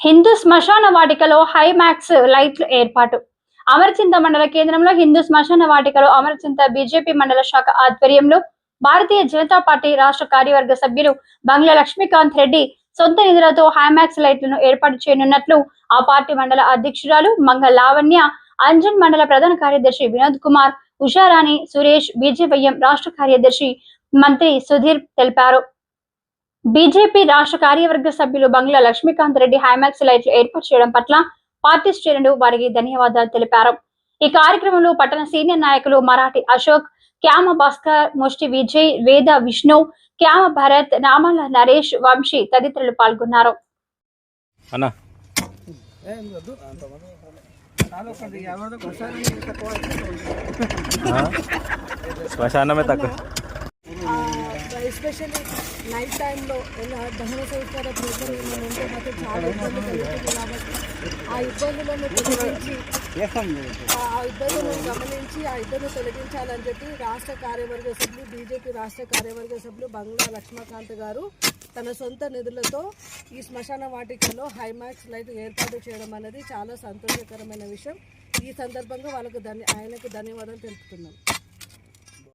హిందూ శ్మశాన వాటికలో హైమాక్స్ లైట్లు ఏర్పాటు. అమరచింత మండల కేంద్రంలో హిందూ శ్మశాన వాటికలో అమరచింత బీజేపీ మండల శాఖ ఆధ్వర్యంలో భారతీయ జనతా పార్టీ రాష్ట్ర కార్యవర్గ సభ్యులు బంగ్లా లక్ష్మీకాంత్ రెడ్డి సొంత నిధులతో హైమాక్స్ లైట్లను ఏర్పాటు చేయనున్నట్లు ఆ పార్టీ మండల అధ్యక్షురాలు మంగ లావణ్య, అంజన్ మండల ప్రధాన కార్యదర్శి వినోద్ కుమార్, ఉషారాణి, సురేష్, బీజేవైఎం రాష్ట్ర కార్యదర్శి మంత్రి సుధీర్ తెలిపారు. బీజేపీ రాష్ట్ర కార్యవర్గ సభ్యులు బంగ్లా లక్ష్మీకాంత్ రెడ్డి హైమాక్స్ లైట్లు ఏర్పాటు చేయడం పట్ల పార్టీ శ్రేణులు వారికి ధన్యవాదాలు తెలిపారు. ఈ కార్యక్రమంలో పట్టణ సీనియర్ నాయకులు మరాఠీ అశోక్, క్యామ భాస్కర్, ముష్టి విజయ్, వేద విష్ణు, క్యామ భరత్, నామాల నరేష్, వంశీ తదితరులు పాల్గొన్నారు. ఎస్పెషల్లీ నైట్ టైంలో దహన సంస్కార ప్రోగ్రాం ఏమైనా ఉంటే మాత్రం చాలా ఇబ్బంది కలుగుతుంది కాబట్టి ఆ ఇబ్బందులను గమనించి ఆ ఇబ్బంది తొలగించాలని చెప్పి రాష్ట్ర కార్యవర్గ సభ్యులు బీజేపీ రాష్ట్ర కార్యవర్గ సభ్యులు బంగ్లా లక్ష్మీకాంత్ గారు తన సొంత నిధులతో ఈ శ్మశాన వాటికలో హైమాక్స్ లైట్ ఏర్పాటు చేయడం అనేది చాలా సంతోషకరమైన విషయం. ఈ సందర్భంగా ఆయనకు ధన్యవాదాలు తెలుపుతున్నాను.